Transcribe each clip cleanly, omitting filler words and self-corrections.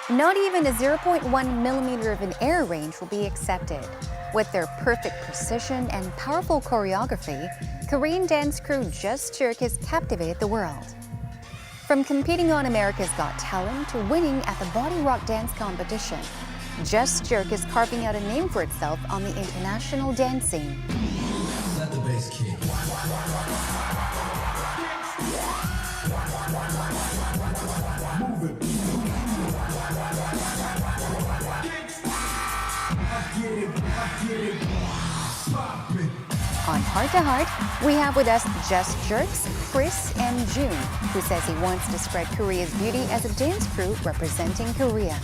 Not even a 0.1 millimeter of an error range will be accepted. With their perfect precision and powerful choreography, Korean dance crew Just Jerk has captivated the world. From competing on America's Got Talent to winning at the Body Rock Dance Competition, Just Jerk is carving out a name for itself on the international dance scene. Let the bass kick. Move it. On Heart to Heart, we have with us Just Jerk's Chris M.Joon, who says he wants to spread Korea's beauty as a dance crew representing Korea.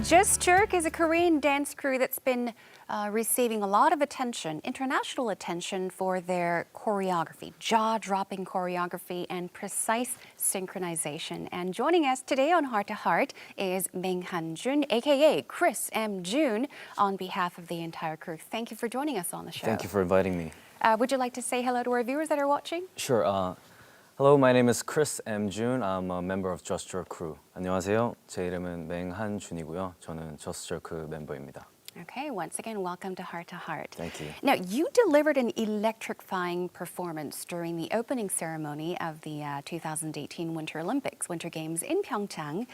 Just Jerk is a Korean dance crew that's been receiving a lot of attention, international attention, for their choreography, jaw-dropping choreography and precise synchronization. And joining us today on Heart to Heart is M.Joon, aka Chris M.Joon, on behalf of the entire crew. Thank you for joining us on the show. Thank you for inviting me. Would you like to say hello to our viewers that are watching? Sure. Hello, my name is Chris M.Joon. I'm a member of Just Jerk crew. 안녕하세요. 제 이름은 맹한준이고요. 저는 Just Jerk 멤버입니다. Okay, once again, welcome to Heart to Heart. Thank you. Now, you delivered an electrifying performance during the opening ceremony of the 2018 Winter Olympics, Winter Games in Pyeongchang.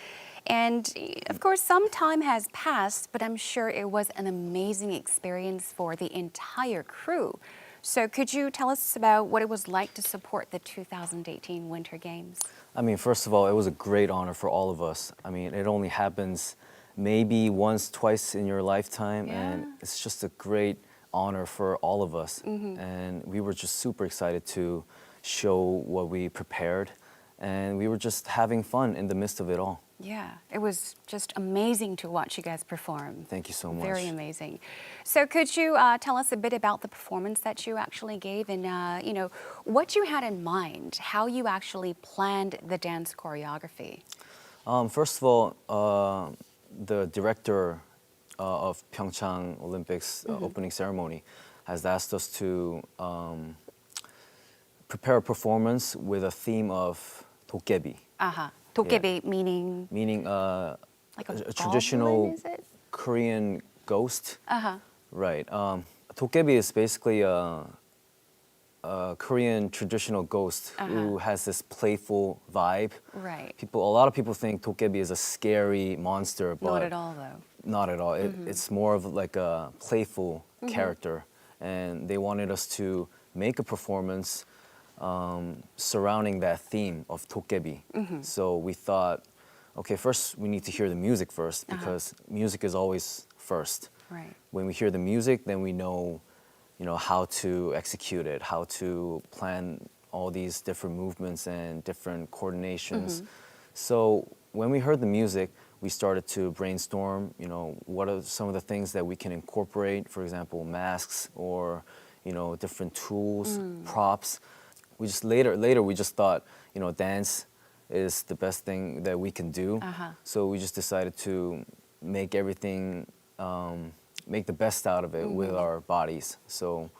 And of course, some time has passed, but I'm sure it was an amazing experience for the entire crew. So could you tell us about what it was like to support the 2018 Winter Games? I mean, first of all, it was a great honor for all of us. I mean, it only happens maybe once, twice in your lifetime, and it's just a great honor for all of us. And we were just super excited to show what we prepared, and we were just having fun in the midst of it all. Yeah, it was just amazing to watch you guys perform. Thank you so much. Very amazing. So could you tell us a bit about the performance that you actually gave and, you know, what you had in mind, how you actually planned the dance choreography? First of all, the director of Pyeongchang Olympics opening ceremony has asked us to prepare a performance with a theme of 도깨비. 도깨비 meaning? Meaning Like a goblin, traditional is it? Korean ghost. Right. Dokebi is basically a Korean traditional ghost who has this playful vibe. Right. A lot of people think Dokebi is a scary monster, but Not at all, though. Not at all. It's more of like a playful character, and they wanted us to make a performance surrounding that theme of Dokebi. So we thought, okay, first we need to hear the music first, because music is always first. Right. When we hear the music, then we know, how to execute it, how to plan all these different movements and different coordinations. So when we heard the music, we started to brainstorm, what are some of the things that we can incorporate, for example, masks or, different tools, props. We just later we just thought, dance is the best thing that we can do. So we just decided to make everything, make the best out of it with our bodies. So.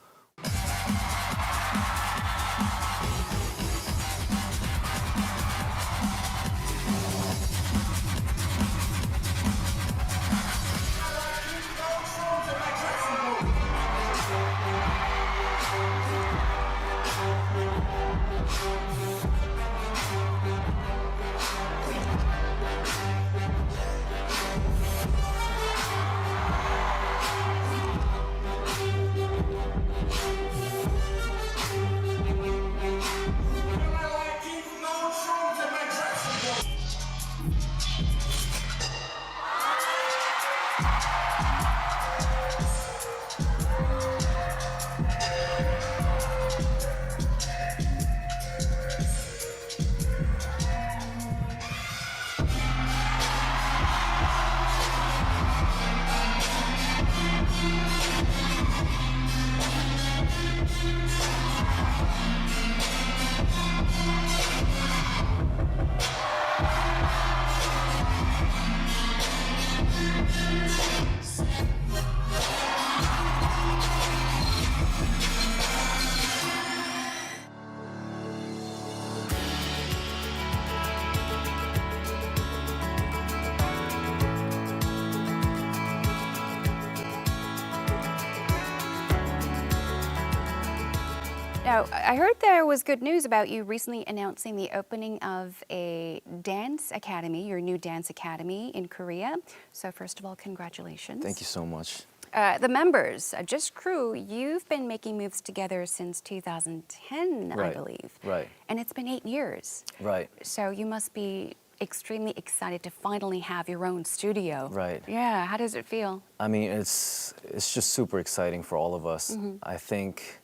Now, I heard there was good news about you recently announcing the opening of a dance academy, your new dance academy in Korea. So first of all, congratulations. Thank you so much. The members, just crew, you've been making moves together since 2010, I Right, believe. right. And it's been 8 years. Right. So you must be extremely excited to finally have your own studio. Right. Yeah, how does it feel? I mean, it's just super exciting for all of us. I think,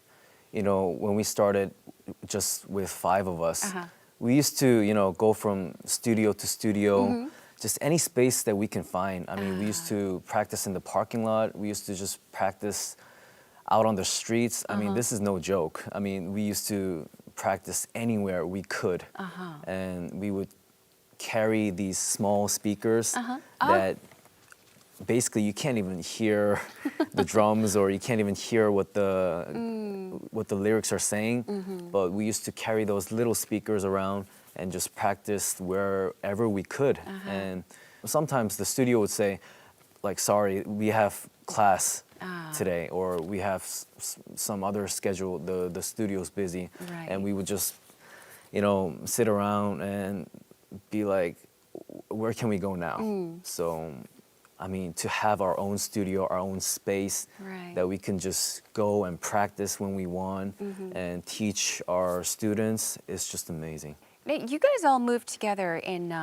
when we started just with 5 of us, we used to, go from studio to studio, just any space that we can find. I mean, we used to practice in the parking lot. We used to just practice out on the streets. I mean, this is no joke. I mean, we used to practice anywhere we could. And we would carry these small speakers that basically you can't even hear the drums, or you can't even hear what the lyrics are saying. But we used to carry those little speakers around and just practice wherever we could. And sometimes the studio would say, like, sorry, we have class today, or we have some other schedule, the studio's busy. Right. And we would just, sit around and be like, where can we go now? So, I mean, to have our own studio, our own space, Right. that we can just go and practice when we want and teach our students is just amazing. Now, you guys all moved together in,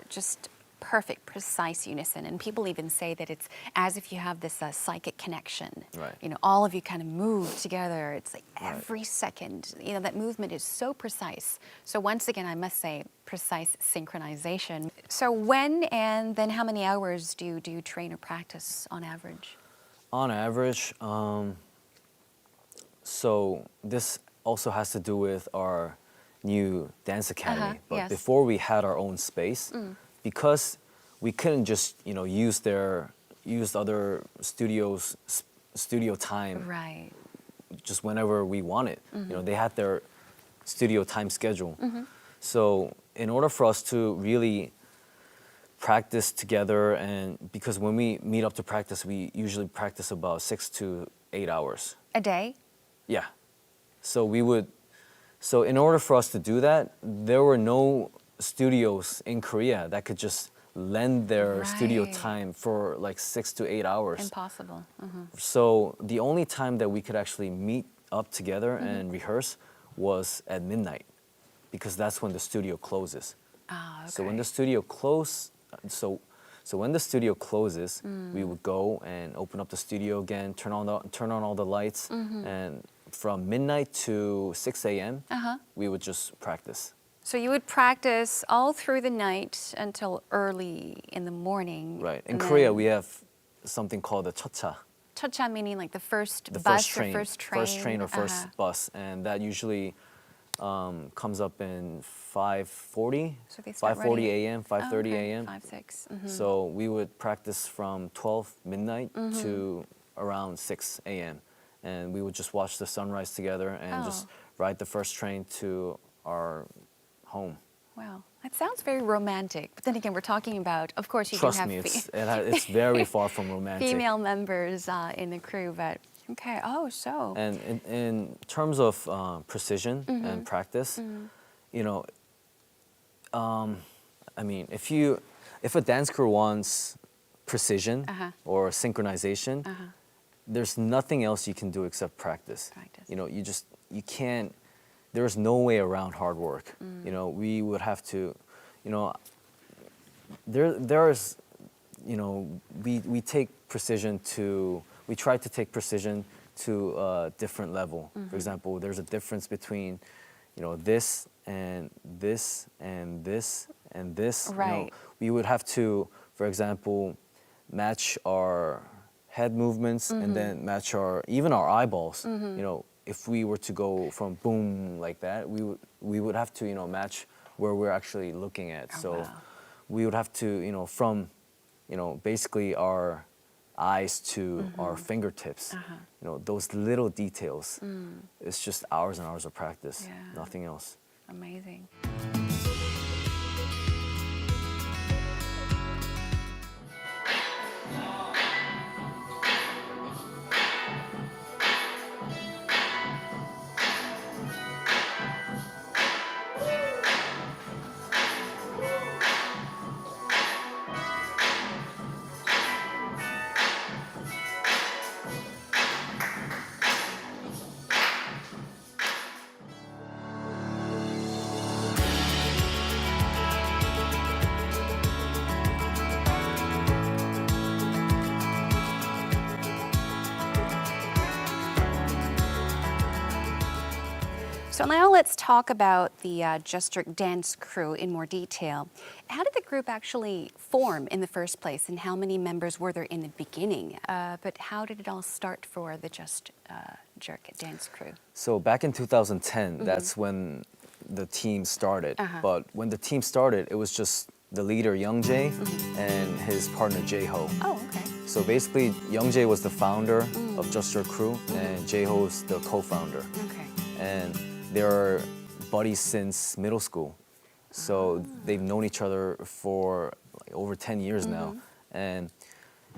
just perfect, precise unison. And people even say that it's as if you have this psychic connection. Right. All of you kind of move together. It's like every second, that movement is so precise. So once again, I must say, precise synchronization. So when and then how many hours do you train or practice on average? On average, so this also has to do with our new dance academy. But yes. before we had our own space, because we couldn't just use other studios studio time Right. just whenever we wanted. They had their studio time schedule. So in order for us to really practice together, and because when we meet up to practice, we usually practice about 6 to 8 hours. A day? Yeah. So in order for us to do that, there were no studios in Korea that could just lend their studio Right. time for like 6 to 8 hours. Impossible. So the only time that we could actually meet up together and rehearse was at midnight, because that's when the studio closes. Ah, okay. So when the studio closes, we would go and open up the studio again, turn on all the lights, and from midnight to 6 a.m., we would just practice. So you would practice all through the night until early in the morning. Right. In and Korea, then we have something called a 첫차, Cha-cha meaning like the first the bus first train, or first train. or first bus, and that usually comes up in 5:40, So they start 5:40 ready- a.m., 5:30 a.m. 5, 6. So we would practice from 12 midnight to around 6 a.m. And we would just watch the sunrise together and just ride the first train to our home. Wow, that sounds very romantic. But then again, we're talking about, of course, you Trust can me, have it's very far from romantic. female members in the crew, but okay. Oh, so. And in terms of precision and practice, I mean, if a dance crew wants precision or synchronization, there's nothing else you can do except practice. Practice. You can't. There's no way around hard work. We would have to, there's, we take precision to. We try to take precision to a different level. For example, there's a difference between, this and this and this and this. Right. We would have to, for example, match our head movements and then match even our eyeballs. if we were to go from boom like that, we would have to match where we're actually looking at. So wow. we would have to from basically our eyes to our fingertips. Those little details. It's just hours and hours of practice. Yeah. Nothing else. Amazing. So now let's talk about the Just Jerk dance crew in more detail. How did the group actually form in the first place, and how many members were there in the beginning? But how did it all start for the Just Jerk dance crew? So back in 2010, that's when the team started. But when the team started, it was just the leader Youngjae and his partner Jae-ho. Oh, okay. So basically, Youngjae was the founder of Just Your Crew, and Jae-ho is the co-founder. Okay. And they're buddies since middle school. So they've known each other for like over 10 years now. And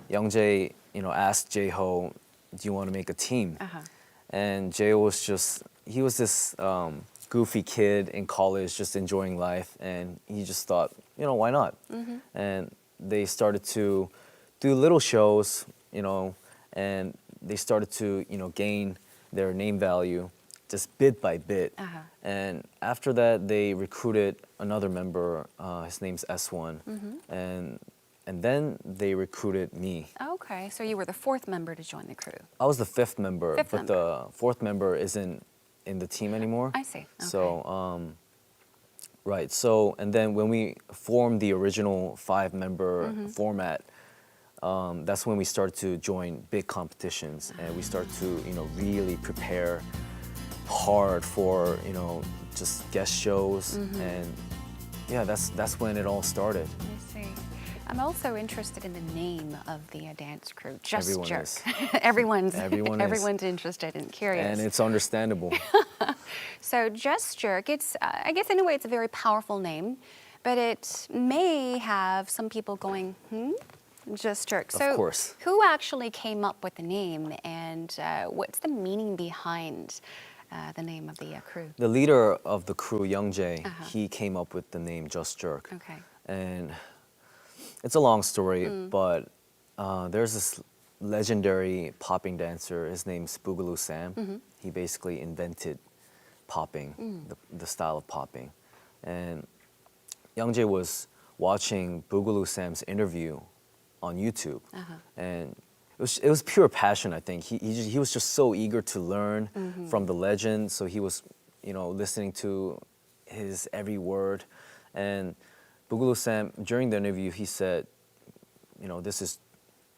Youngjae, asked Jae-ho, do you want to make a team? And Jae-ho he was this goofy kid in college, just enjoying life. And he just thought, why not? And they started to do little shows, and they started to, gain their name value just bit by bit. And after that, they recruited another member. His name's S1. And then they recruited me. Okay, so you were the fourth member to join the crew. I was the fifth member, Fifth but member. the fourth member isn't in the team anymore. I see. Okay. So, right. So, and then when we formed the original 5-member format, that's when we started to join big competitions, and we started to, really prepare hard for, just guest shows, and yeah, that's when it all started. I see. I'm also interested in the name of the dance crew, Just Everyone Jerk. is. Everyone's Everyone is. interested and curious. And it's understandable. So Just Jerk, it's I guess in a way it's a very powerful name, but it may have some people going, Just Jerk. So Of course. who actually came up with the name, and what's the meaning behind the name of the crew? The leader of the crew, Youngjae, he came up with the name Just Jerk. Okay. And it's a long story, but there's this legendary popping dancer. His name's Boogaloo Sam. He basically invented popping, the style of popping. And Youngjae was watching Boogaloo Sam's interview on YouTube, and it was pure passion. I think he was just so eager to learn from the legend. So he was, listening to his every word. And Boogaloo Sam, during the interview, he said, this is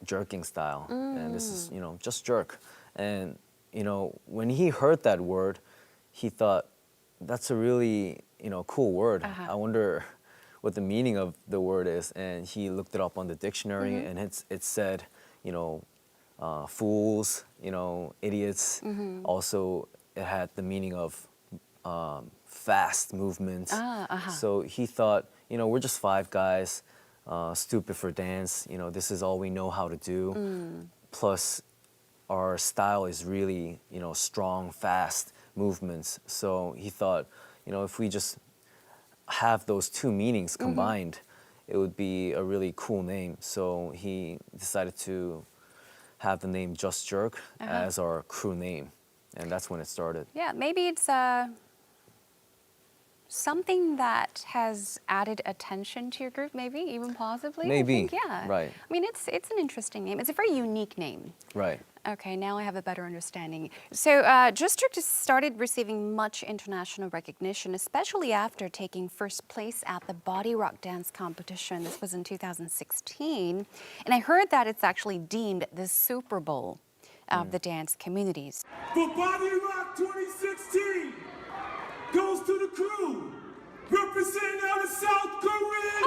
jerking style, and this is, just jerk. And when he heard that word, he thought, that's a really, cool word. I wonder what the meaning of the word is. And he looked it up on the dictionary, and it said, fools, idiots. Also, it had the meaning of fast movement. So he thought, we're just 5 guys, stupid for dance. This is all we know how to do. Plus, our style is really, strong, fast movements. So he thought, if we just have those 2 meanings combined, it would be a really cool name. So he decided to have the name Just Jerk as our crew name. And that's when it started. Yeah, maybe it's something that has added attention to your group, maybe, even possibly. Maybe, I think, yeah. right. I mean, it's an interesting name. It's a very unique name. Right. Okay, now I have a better understanding. So Just Jerk just started receiving much international recognition, especially after taking first place at the Body Rock Dance Competition. This was in 2016. And I heard that it's actually deemed the Super Bowl of the dance communities. The Body Rock 2016 goes to the crew representing out of South Korea.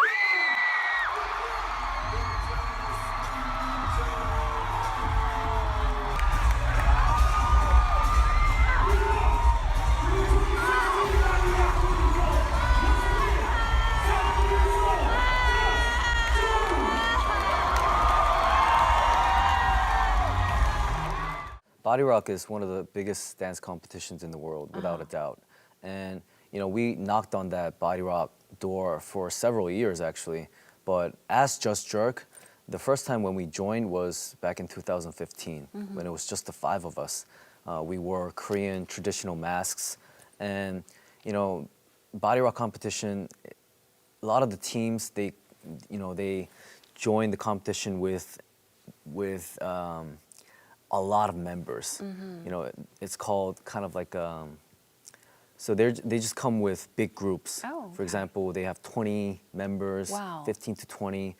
Body Rock is one of the biggest dance competitions in the world, without a doubt. And we knocked on that Body Rock door for several years, actually. But as Just Jerk, the first time when we joined was back in 2015, when it was just the 5 of us. We wore Korean traditional masks, and Body Rock competition. A lot of the teams they joined the competition with a lot of members. It's called kind of like so they just come with big groups. Oh, okay. For example, they have 20 members, Wow. 15 to 20.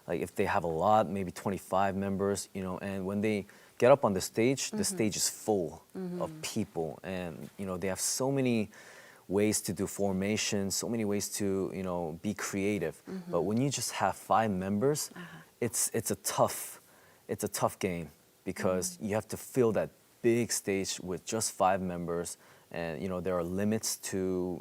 Like if they have a lot, maybe 25 members. And when they get up on the stage is full of people, and they have so many ways to do formations, so many ways to be creative. But when you just have 5 members, it's a tough game, because you have to fill that big stage with just 5 members, and there are limits to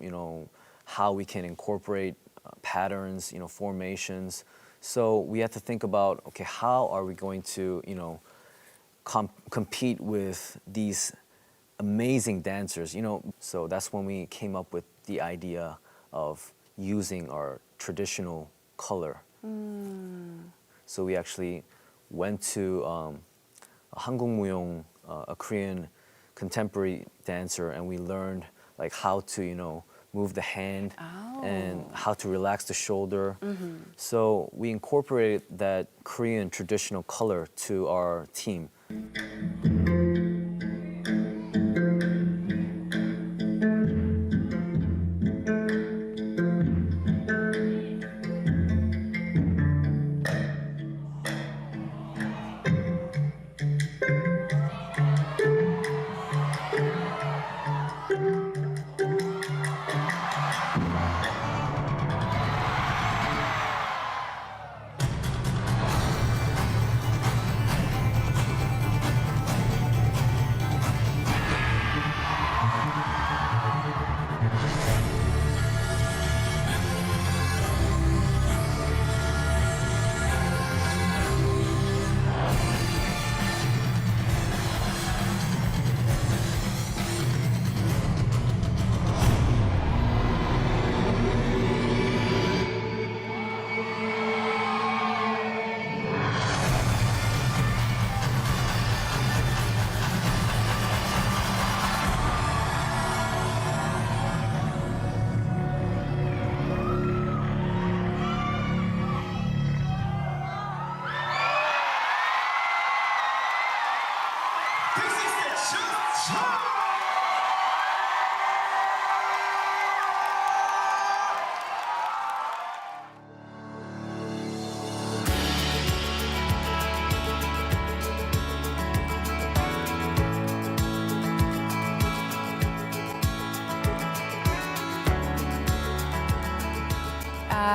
how we can incorporate patterns, formations. So we had to think about, okay, how are we going to compete with these amazing dancers? So that's when we came up with the idea of using our traditional color. So we actually went to 한국무용, a Korean contemporary dancer, and we learned like how to move the hand and how to relax the shoulder. So we incorporated that Korean traditional color to our team.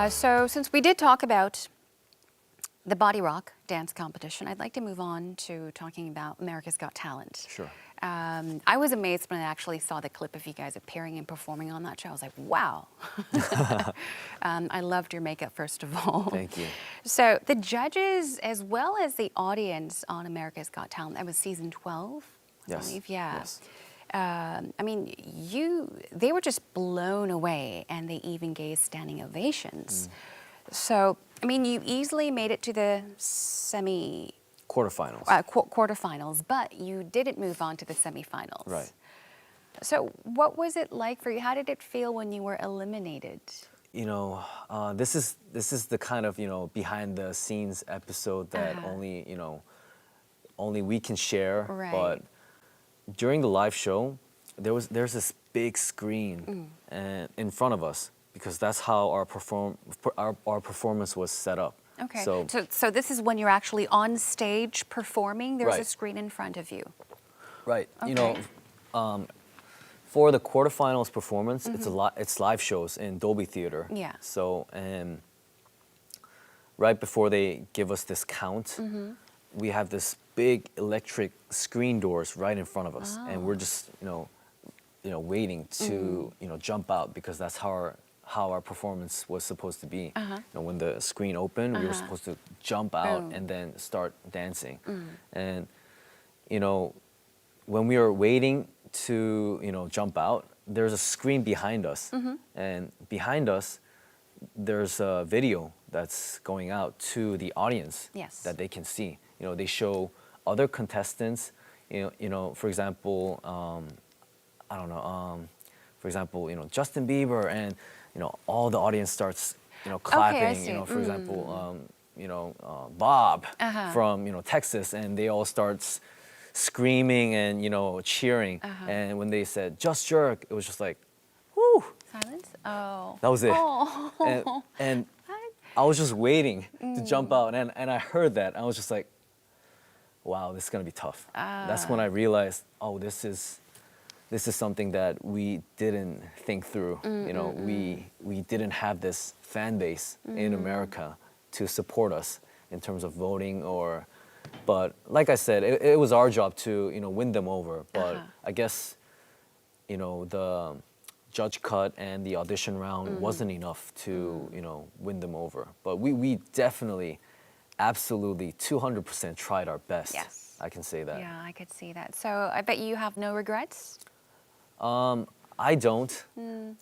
So since we did talk about the Body Rock dance competition, I'd like to move on to talking about America's Got Talent. Sure. I was amazed when I actually saw the clip of you guys appearing and performing on that show. I was like, wow. I loved your makeup, first of all. Thank you. So the judges, as well as the audience on America's Got Talent, that was season 12, I Yes. believe. Yeah. Yes. I mean, they were just blown away, and they even gave standing ovations. So, I mean, you easily made it to the Quarterfinals. quarterfinals, but you didn't move on to the semifinals. Right. So, what was it like for you? How did it feel when you were eliminated? This is the kind of behind the scenes episode that only we can share. Right. But during the live show, there's this big screen in front of us, because that's how our performance was set up. Okay. So this is when you're actually on stage performing. There's a Right. screen in front of you. right, Okay. For the quarterfinals performance, it's live shows in Dolby Theater. Yeah. So, and right before they give us this count, we have this big electric screen doors right in front of us, and we're just waiting to jump out because that's how our performance was supposed to be. When the screen opened, we were supposed to jump out and then start dancing. And when we were waiting to jump out, there's a screen behind us, and behind us there's a video that's going out to the audience that they can see. They show other contestants. For example, I don't know. For example, Justin Bieber, and all the audience starts clapping. I see. For example, Bob from Texas, and they all start screaming and Uh-huh. cheering. And when they said "Just Jerk," it was just like, whoo. Silence? Oh. That was it. Oh. And I was just waiting to jump out, and I heard that. I was just like, wow, this is gonna be tough. That's when I realized, oh, this is something that we didn't think through. We didn't have this fan base in America to support us in terms of voting but like I said, it was our job to win them over. But I guess the judge cut and the audition round wasn't enough to win them over. But we definitely, absolutely, 200% tried our best. Yes. I can say that. Yeah, I could see that. So I bet you have no regrets? I don't.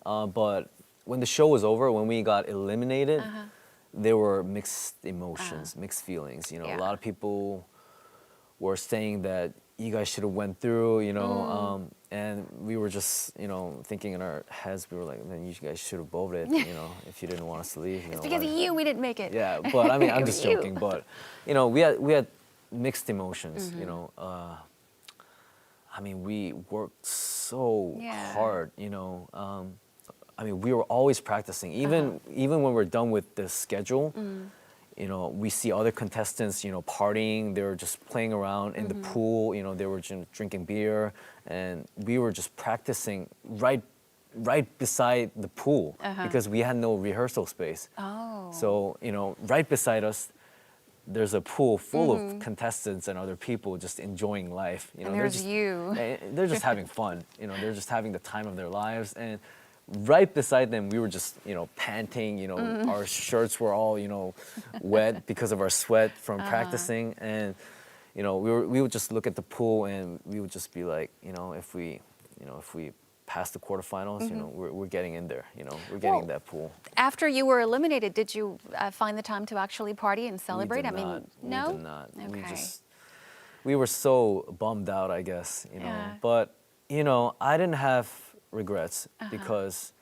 But when the show was over, when we got eliminated, there were mixed emotions, mixed feelings. A lot of people were saying that you guys should have went through, and we were just, thinking in our heads, we were like, then you guys should have voted, if you didn't want us to leave. It's because of you we didn't make it. Yeah, but I mean, I'm It just was you. joking. But we had mixed emotions. I mean, we worked so hard. I mean, we were always practicing. Even when we're done with the schedule, we see other contestants, partying. They were just playing around in the pool. They were drinking beer, and we were just practicing right beside the pool because we had no rehearsal space. Oh. So right beside us, there's a pool full of contestants and other people just enjoying life. And there's you. They're just having fun. They're just having the time of their lives. And right beside them, we were just, panting. Our shirts were all, wet because of our sweat from practicing. And, we would just look at the pool and we would just be like, if we pass the quarterfinals, we're getting in there. We're getting in that pool. After you were eliminated, did you find the time to actually party and celebrate? We did not. No? We did not. Okay. We were so bummed out, I guess, Yeah. But, I didn't have regrets because,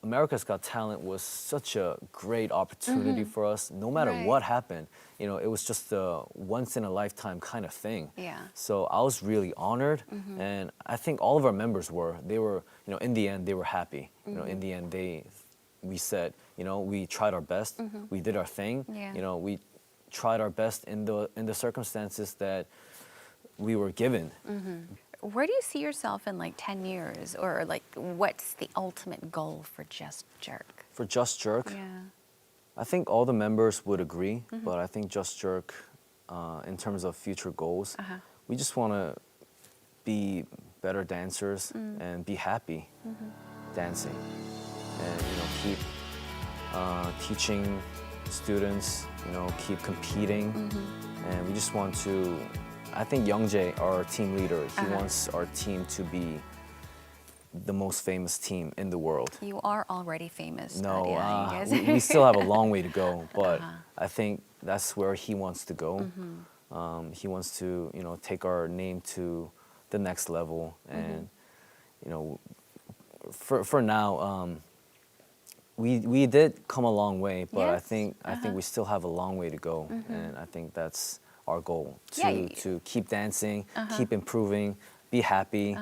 America's Got Talent was such a great opportunity for us. No matter Right. what happened, it was just a once in a lifetime kind of thing. Yeah. So I was really honored, and I think all of our members were. They were, in the end, they were happy. In the end, we said, we tried our best. We did our thing. Yeah. We tried our best in the circumstances that we were given. Where do you see yourself in 10 years? Or what's the ultimate goal for Just Jerk? For Just Jerk, Yeah. I think all the members would agree, but I think Just Jerk, in terms of future goals, we just want to be better dancers and be happy dancing, and keep teaching students, keep competing, and we just want to. I think Youngjae, our team leader, he wants our team to be the most famous team in the world. You are already famous. No, Nadia. we still have a long way to go, but I think that's where he wants to go. He wants to, take our name to the next level, and for now, we did come a long way, but Yes. I think we still have a long way to go, and I think that's our goal Yeah, to keep dancing, keep improving, be happy,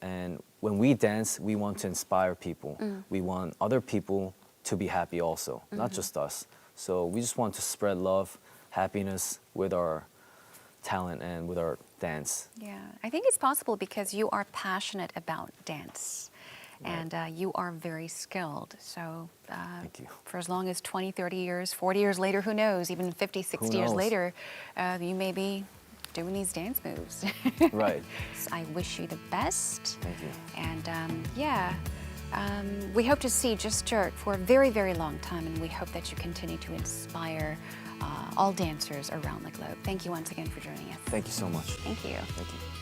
and when we dance, we want to inspire people. We want other people to be happy also, not just us. So we just want to spread love, happiness with our talent and with our dance. Yeah, I think it's possible because you are passionate about dance. Right. And you are very skilled. So Thank you. for as long as 20, 30 years, 40 years later, who knows, even 50, 60 years knows? later, you may be doing these dance moves. Right. So I wish you the best. Thank you. And we hope to see Just Jerk for a very, very long time, and we hope that you continue to inspire all dancers around the globe. Thank you once again for joining us. Thank you so much. Thank you. Thank you.